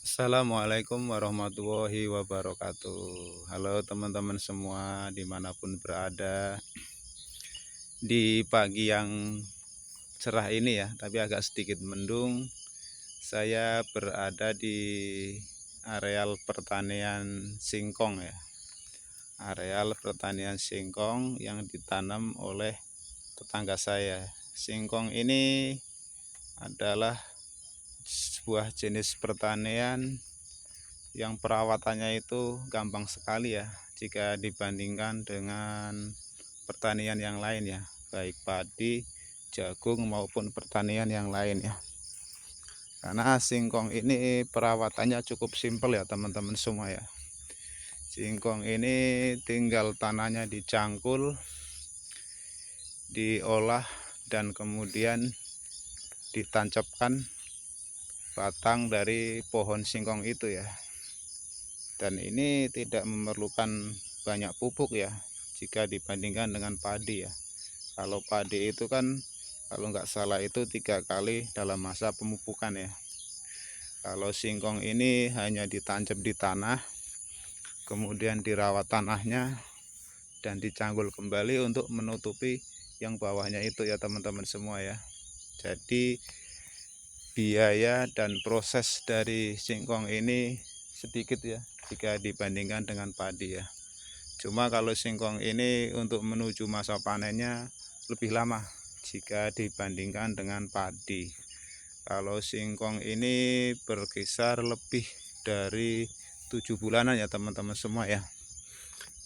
Assalamualaikum warahmatullahi wabarakatuh. Halo teman-teman semua dimanapun berada. Di pagi yang cerah ini ya, tapi agak sedikit mendung. Saya berada di areal pertanian singkong ya. Areal pertanian singkong yang ditanam oleh tetangga saya. Singkong ini adalah sebuah jenis pertanian yang perawatannya itu gampang sekali ya jika dibandingkan dengan pertanian yang lain ya, baik padi, jagung maupun pertanian yang lain ya. Karena singkong ini perawatannya cukup simpel ya teman-teman semua ya. Singkong ini tinggal tanahnya dicangkul, diolah dan kemudian ditancapkan batang dari pohon singkong itu ya. Dan ini tidak memerlukan banyak pupuk ya jika dibandingkan dengan padi ya. Kalau padi itu kan kalau nggak salah itu 3 kali dalam masa pemupukan ya. Kalau singkong ini hanya ditancap di tanah, kemudian dirawat tanahnya dan dicangkul kembali untuk menutupi yang bawahnya itu ya teman-teman semua ya. Jadi biaya dan proses dari singkong ini sedikit ya jika dibandingkan dengan padi ya. Cuma kalau singkong ini untuk menuju masa panennya lebih lama jika dibandingkan dengan padi. Kalau singkong ini berkisar lebih dari 7 bulanan ya teman-teman semua ya.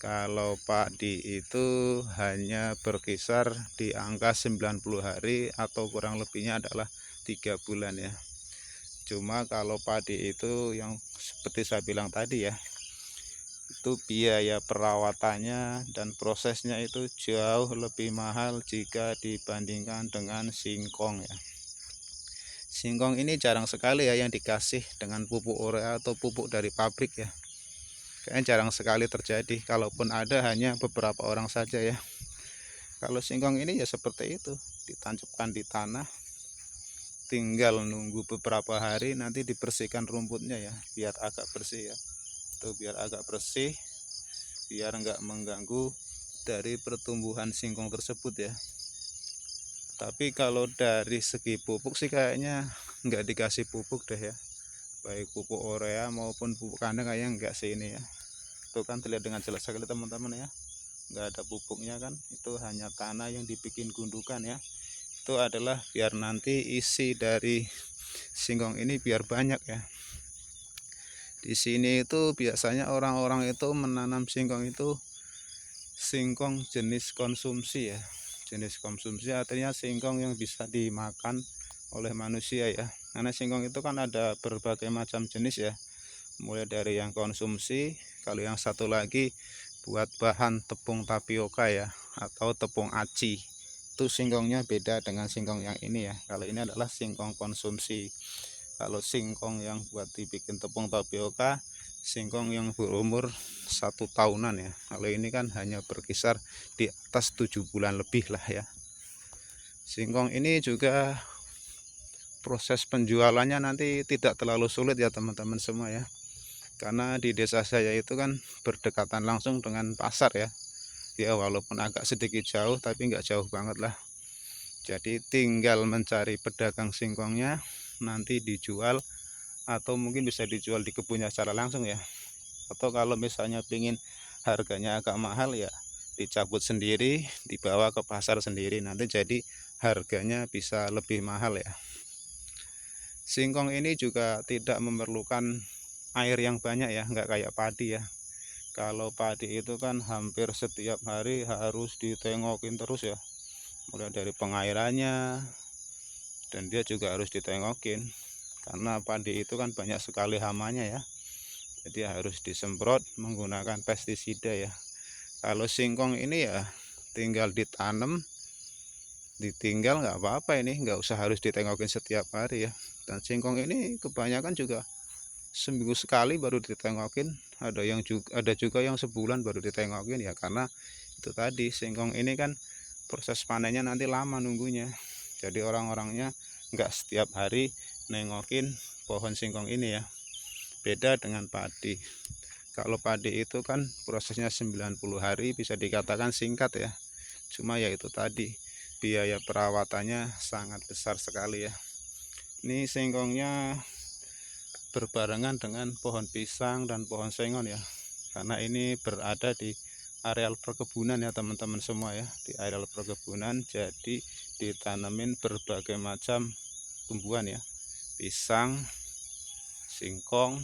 Kalau padi itu hanya berkisar di angka 90 hari atau kurang lebihnya adalah 3 bulan ya. Cuma kalau padi itu yang seperti saya bilang tadi ya, itu biaya perawatannya dan prosesnya itu jauh lebih mahal jika dibandingkan dengan singkong ya. Singkong ini jarang sekali ya yang dikasih dengan pupuk urea atau pupuk dari pabrik ya. Kayaknya jarang sekali terjadi, kalaupun ada hanya beberapa orang saja ya. Kalau singkong ini ya seperti itu, ditancapkan di tanah, tinggal nunggu beberapa hari nanti dibersihkan rumputnya ya, biar agak bersih ya. Tuh biar agak bersih, biar nggak mengganggu dari pertumbuhan singkong tersebut ya. Tapi kalau dari segi pupuk sih kayaknya nggak dikasih pupuk deh ya, baik pupuk urea maupun pupuk kandang kayaknya nggak sih ini ya. Itu kan terlihat dengan jelas sekali teman-teman ya, nggak ada pupuknya kan, itu hanya tanah yang dibikin gundukan ya. Itu adalah biar nanti isi dari singkong ini biar banyak ya. Di sini itu biasanya orang-orang itu menanam singkong itu singkong jenis konsumsi ya. Jenis konsumsi artinya singkong yang bisa dimakan oleh manusia ya. Karena singkong itu kan ada berbagai macam jenis ya. Mulai dari yang konsumsi, kalau yang satu lagi buat bahan tepung tapioka ya, atau tepung aci. Itu singkongnya beda dengan singkong yang ini ya. Kalau ini adalah singkong konsumsi. Kalau singkong yang buat dibikin tepung tapioka, singkong yang berumur 1 tahunan ya. Kalau ini kan hanya berkisar di atas 7 bulan lebih lah ya. Singkong ini juga proses penjualannya nanti tidak terlalu sulit ya teman-teman semua ya. Karena di desa saya itu kan berdekatan langsung dengan pasar ya. Ya walaupun agak sedikit jauh tapi nggak jauh banget lah. Jadi tinggal mencari pedagang singkongnya, nanti dijual atau mungkin bisa dijual di kebunnya secara langsung ya. Atau kalau misalnya pingin harganya agak mahal ya dicabut sendiri, dibawa ke pasar sendiri, nanti jadi harganya bisa lebih mahal ya. Singkong ini juga tidak memerlukan air yang banyak ya, nggak kayak padi ya. Kalau padi itu kan hampir setiap hari harus ditengokin terus ya, mulai dari pengairannya, dan dia juga harus ditengokin karena padi itu kan banyak sekali hamanya ya, jadi harus disemprot menggunakan pestisida ya. Kalau singkong ini ya tinggal ditanam, ditinggal nggak apa-apa, ini nggak usah harus ditengokin setiap hari ya. Dan singkong ini kebanyakan juga seminggu sekali baru ditengokin, ada juga yang sebulan baru ditengokin ya, karena itu tadi singkong ini kan proses panennya nanti lama nunggunya. Jadi orang-orangnya nggak setiap hari nengokin pohon singkong ini ya. Beda dengan padi. Kalau padi itu kan prosesnya 90 hari, bisa dikatakan singkat ya. Cuma ya itu tadi, biaya perawatannya sangat besar sekali ya. Ini singkongnya berbarengan dengan pohon pisang dan pohon sengon ya. Karena ini berada di areal perkebunan ya teman-teman semua ya. Di areal perkebunan, jadi ditanemin berbagai macam tumbuhan ya. Pisang, singkong,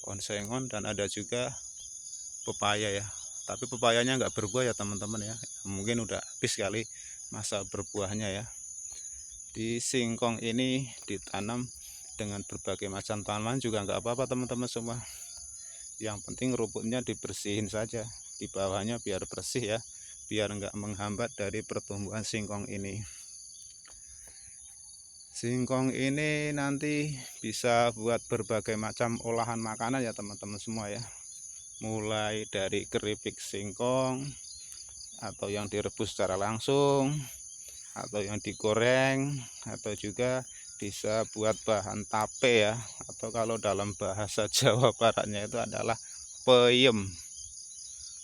pohon sengon, dan ada juga pepaya ya. Tapi pepayanya nggak berbuah ya teman-teman ya. Mungkin udah habis kali masa berbuahnya ya. Di singkong ini ditanam dengan berbagai macam tanaman juga nggak apa-apa teman-teman semua. Yang penting rumputnya dibersihin saja, di bawahnya biar bersih ya, biar nggak menghambat dari pertumbuhan singkong ini. Singkong ini nanti bisa buat berbagai macam olahan makanan ya teman-teman semua ya. Mulai dari keripik singkong, atau yang direbus secara langsung, atau yang digoreng, atau juga bisa buat bahan tape ya, atau kalau dalam bahasa Jawa Baratnya itu adalah peyem.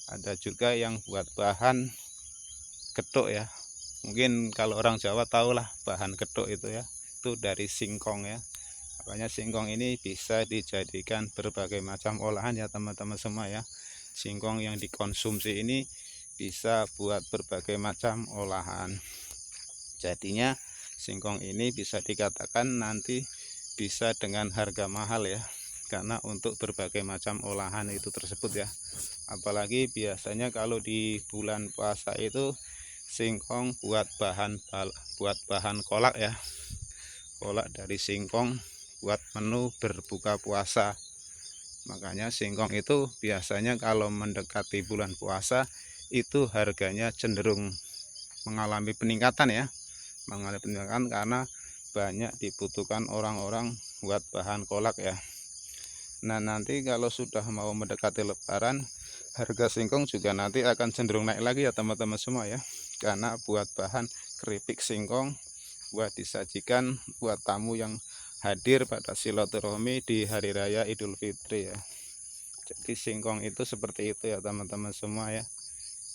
Ada juga yang buat bahan gethuk ya. Mungkin kalau orang Jawa tahulah bahan gethuk itu ya, itu dari singkong ya. Makanya singkong ini bisa dijadikan berbagai macam olahan ya teman-teman semua ya. Singkong yang dikonsumsi ini bisa buat berbagai macam olahan. Jadinya singkong ini bisa dikatakan nanti bisa dengan harga mahal ya, karena untuk berbagai macam olahan itu tersebut ya. Apalagi biasanya kalau di bulan puasa itu singkong buat bahan kolak ya. Kolak dari singkong buat menu berbuka puasa. Makanya singkong itu biasanya kalau mendekati bulan puasa itu harganya cenderung mengalami peningkatan ya. Mengalami peningkatan karena banyak dibutuhkan orang-orang buat bahan kolak ya. Nah, nanti kalau sudah mau mendekati lebaran, harga singkong juga nanti akan cenderung naik lagi ya teman-teman semua ya. Karena buat bahan keripik singkong buat disajikan buat tamu yang hadir pada silaturahmi di hari raya Idul Fitri ya. Jadi singkong itu seperti itu ya teman-teman semua ya.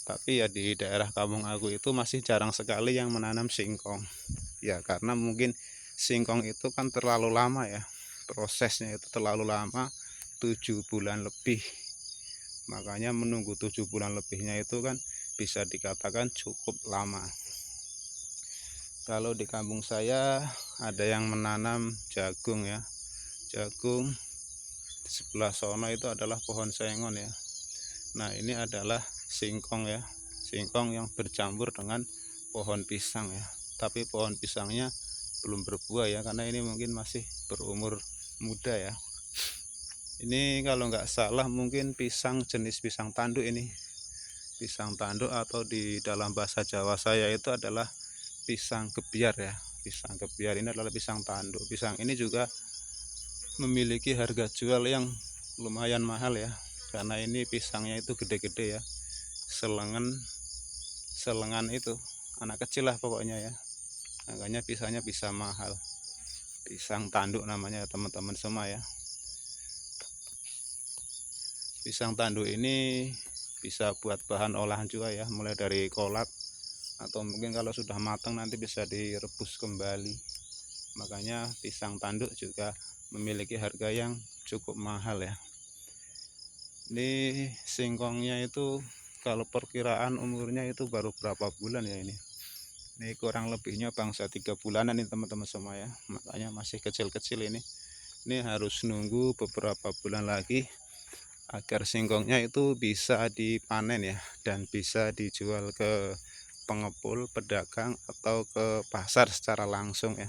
Tapi ya di daerah kampung aku itu masih jarang sekali yang menanam singkong. Ya karena mungkin singkong itu kan terlalu lama ya. Prosesnya itu terlalu lama, 7 bulan lebih. Makanya menunggu 7 bulan lebihnya itu kan bisa dikatakan cukup lama. Kalau di kampung saya ada yang menanam jagung ya. Jagung di sebelah sono itu adalah pohon sengon ya. Nah, ini adalah singkong ya. Singkong yang bercampur dengan pohon pisang ya. Tapi pohon pisangnya belum berbuah ya, karena ini mungkin masih berumur muda ya. Ini kalau nggak salah mungkin pisang jenis pisang tanduk ini. Pisang tanduk atau di dalam bahasa Jawa saya itu adalah pisang gebyar ya. Pisang gebyar ini adalah pisang tanduk. Pisang ini juga memiliki harga jual yang lumayan mahal ya, karena ini pisangnya itu gede-gede ya, selengan itu anak kecil lah pokoknya ya. Makanya pisangnya bisa mahal. Pisang tanduk namanya ya teman-teman semua ya. Pisang tanduk ini bisa buat bahan olahan juga ya, mulai dari kolak, atau mungkin kalau sudah matang nanti bisa direbus kembali. Makanya pisang tanduk juga memiliki harga yang cukup mahal ya. Ini singkongnya itu kalau perkiraan umurnya itu baru berapa bulan ya ini. Ini kurang lebihnya bangsa 3 bulanan ini teman-teman semua ya. Makanya masih kecil-kecil ini. Ini harus nunggu beberapa bulan lagi agar singkongnya itu bisa dipanen ya, dan bisa dijual ke pengepul, pedagang, atau ke pasar secara langsung ya.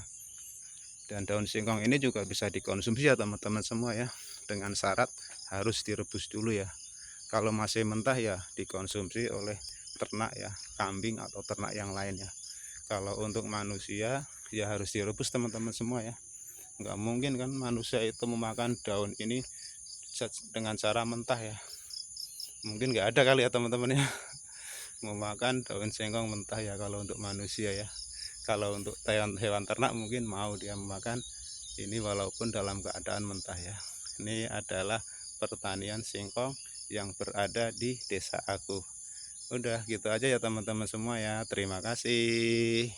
Dan daun singkong ini juga bisa dikonsumsi ya teman-teman semua ya, dengan syarat harus direbus dulu ya. Kalau masih mentah ya dikonsumsi oleh ternak ya, kambing atau ternak yang lain ya. Kalau untuk manusia ya harus direbus teman-teman semua ya. Nggak mungkin kan manusia itu memakan daun ini dengan cara mentah ya. Mungkin nggak ada kali ya teman-teman ya memakan daun singkong mentah ya kalau untuk manusia ya. Kalau untuk hewan ternak mungkin mau dia memakan ini walaupun dalam keadaan mentah ya. Ini adalah pertanian singkong yang berada di desa aku. Udah gitu aja ya teman-teman semua ya. Terima kasih.